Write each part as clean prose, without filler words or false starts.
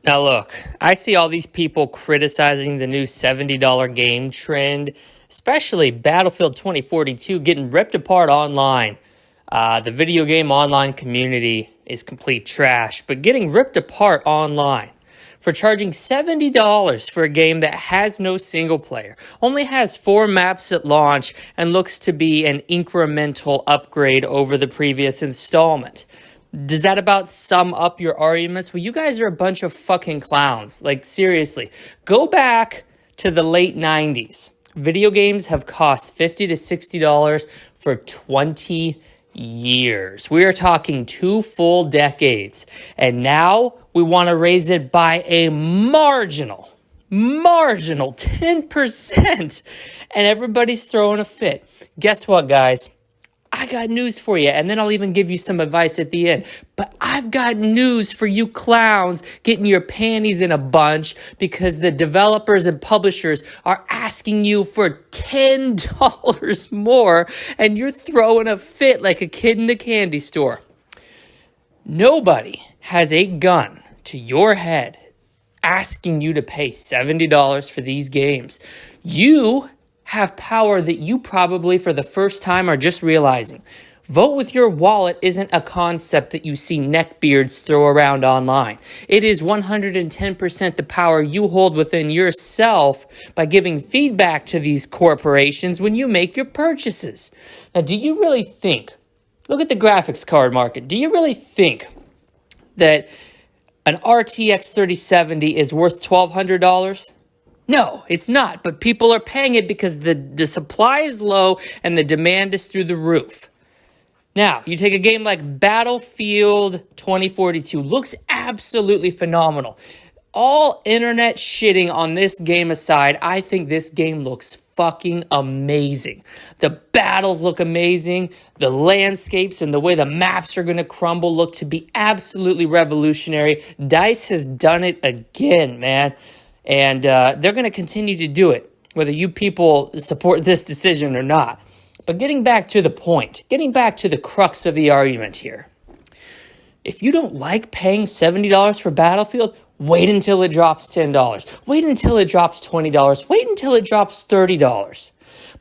Now look, I see all these people criticizing the new $70 game trend, especially Battlefield 2042 getting ripped apart online. The video game online community is complete trash, but getting ripped apart online for charging $70 for a game that has no single player, only has 4 maps at launch, and looks to be an incremental upgrade over the previous installment. Does that about sum up your arguments? Well, you guys are a bunch of fucking clowns. Like, seriously. Go back to the late 90s. Video games have cost $50 to $60 for 20 years. We are talking 2 full decades. And now we want to raise it by a marginal 10%. And everybody's throwing a fit. Guess what, guys? I got news for you, and then I'll even give you some advice at the end. But I've got news for you clowns getting your panties in a bunch because the developers and publishers are asking you for $10 more, and you're throwing a fit like a kid in the candy store. Nobody has a gun to your head asking you to pay $70 for these games. You have power that you probably for the first time are just realizing. Vote with your wallet isn't a concept that you see neckbeards throw around online. It is 110% the power you hold within yourself by giving feedback to these corporations when you make your purchases. Now, do you really think, look at the graphics card market, do you really think that an RTX 3070 is worth $1,200? No, it's not, but people are paying it because the supply is low and the demand is through the roof. Now, you take a game like Battlefield 2042, looks absolutely phenomenal. All internet shitting on this game aside, I think this game looks fucking amazing. The battles look amazing. The landscapes and the way the maps are going to crumble look to be absolutely revolutionary. DICE has done it again, man. And they're going to continue to do it, whether you people support this decision or not. But getting back to the point, getting back to the crux of the argument here. If you don't like paying $70 for Battlefield, wait until it drops $10. Wait until it drops $20. Wait until it drops $30.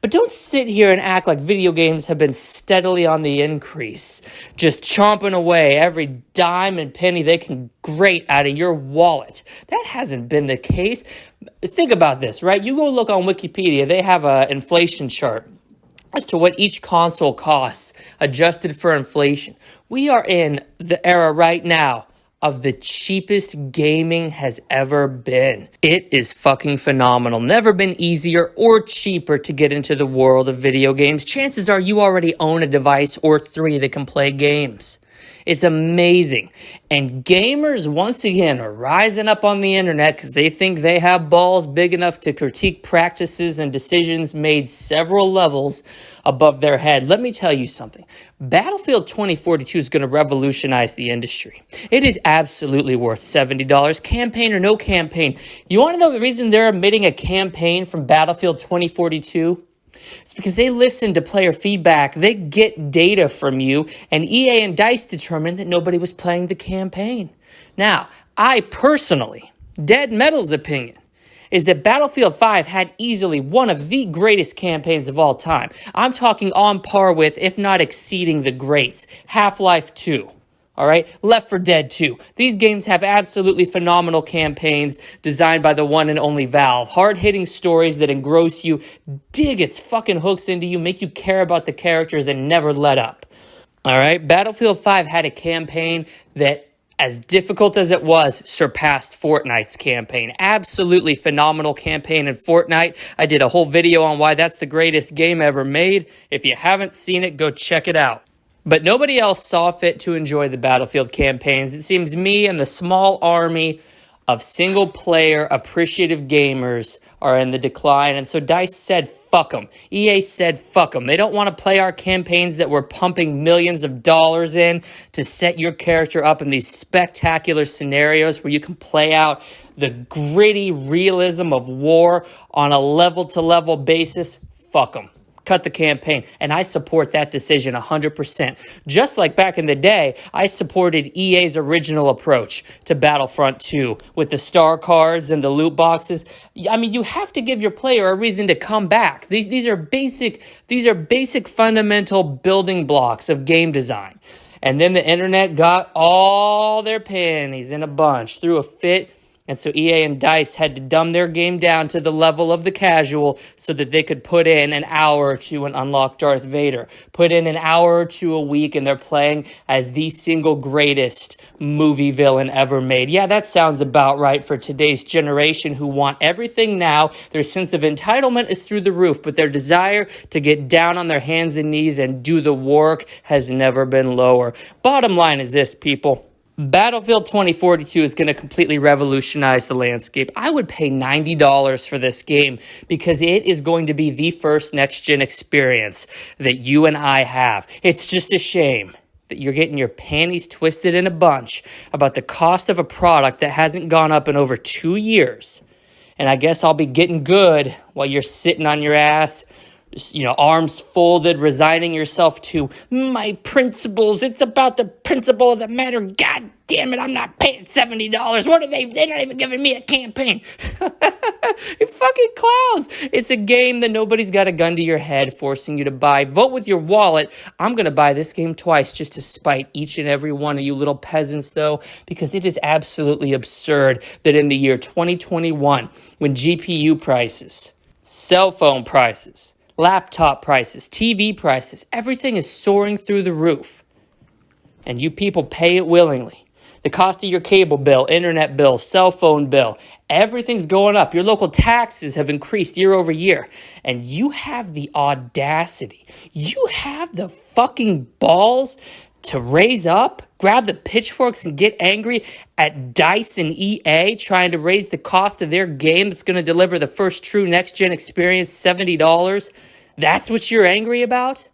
But don't sit here and act like video games have been steadily on the increase, just chomping away every dime and penny they can grate out of your wallet. That hasn't been the case. Think about this, right? You go look on Wikipedia, they have an inflation chart as to what each console costs, adjusted for inflation. We are in the era right now of the cheapest gaming has ever been. It is fucking phenomenal. Never been easier or cheaper to get into the world of video games. Chances are you already own a device or 3 that can play games. It's amazing. And gamers, once again, are rising up on the internet because they think they have balls big enough to critique practices and decisions made several levels above their head. Let me tell you something. Battlefield 2042 is going to revolutionize the industry. It is absolutely worth $70, campaign or no campaign. You want to know the reason they're omitting a campaign from Battlefield 2042? It's because they listen to player feedback. They get data from you, and EA and DICE determined that nobody was playing the campaign. Now, I personally, Dead Metal's opinion, is that Battlefield 5 had easily one of the greatest campaigns of all time. I'm talking on par with, if not exceeding, the greats. Half-Life 2. All right, Left 4 Dead 2. These games have absolutely phenomenal campaigns designed by the one and only Valve. Hard-hitting stories that engross you, dig its fucking hooks into you, make you care about the characters and never let up. All right, Battlefield 5 had a campaign that, as difficult as it was, surpassed Fortnite's campaign. Absolutely phenomenal campaign in Fortnite. I did a whole video on why that's the greatest game ever made. If you haven't seen it, go check it out. But nobody else saw fit to enjoy the Battlefield campaigns. It seems me and the small army of single-player appreciative gamers are in the decline. And so DICE said, fuck them. EA said, fuck them. They don't want to play our campaigns that we're pumping millions of dollars in to set your character up in these spectacular scenarios where you can play out the gritty realism of war on a level-to-level basis. Fuck them. cut the campaign. And I support that decision 100%. Just like back in the day, I supported EA's original approach to Battlefront 2 with the star cards and the loot boxes. I mean, you have to give your player a reason to come back. These are basic fundamental building blocks of game design. And then the internet got all their panties in a bunch, threw a fit. And so EA and DICE had to dumb their game down to the level of the casual so that they could put in an hour or two and unlock Darth Vader. Put in an hour or two a week and they're playing as the single greatest movie villain ever made. Yeah, that sounds about right for today's generation who want everything now. Their sense of entitlement is through the roof, but their desire to get down on their hands and knees and do the work has never been lower. Bottom line is this, people. Battlefield 2042 is going to completely revolutionize the landscape. I would pay $90 for this game because it is going to be the first next-gen experience that you and I have. It's just a shame that you're getting your panties twisted in a bunch about the cost of a product that hasn't gone up in over 2 years. And I guess I'll be getting good while you're sitting on your ass, arms folded, resigning yourself to my principles. It's about the principle of the matter. God damn it, I'm not paying $70. What are they? They're not even giving me a campaign. You fucking clowns. It's a game that nobody's got a gun to your head forcing you to buy. Vote with your wallet. I'm going to buy this game twice just to spite each and every one of you little peasants, though, because it is absolutely absurd that in the year 2021, when GPU prices, cell phone prices, laptop prices, TV prices, everything is soaring through the roof. And you people pay it willingly. The cost of your cable bill, internet bill, cell phone bill, everything's going up. Your local taxes have increased year over year. And you have the audacity, you have the fucking balls to raise up, grab the pitchforks and get angry at DICE and EA trying to raise the cost of their game that's going to deliver the first true next-gen experience, $70. That's what you're angry about?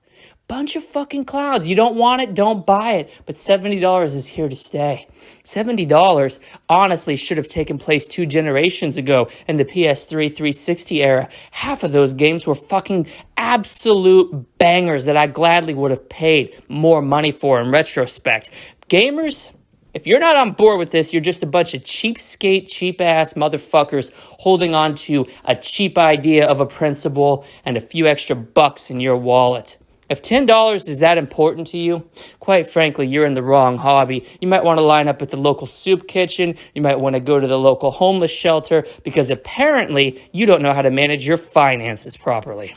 Bunch of fucking clowns. You don't want it, don't buy it. But $70 is here to stay. $70 honestly should have taken place 2 generations ago in the PS3 360 era. Half of those games were fucking absolute bangers that I gladly would have paid more money for in retrospect. Gamers, if you're not on board with this, you're just a bunch of cheapskate, cheap-ass motherfuckers holding on to a cheap idea of a principle and a few extra bucks in your wallet. If $10 is that important to you, quite frankly, you're in the wrong hobby. You might want to line up at the local soup kitchen. You might want to go to the local homeless shelter because apparently you don't know how to manage your finances properly.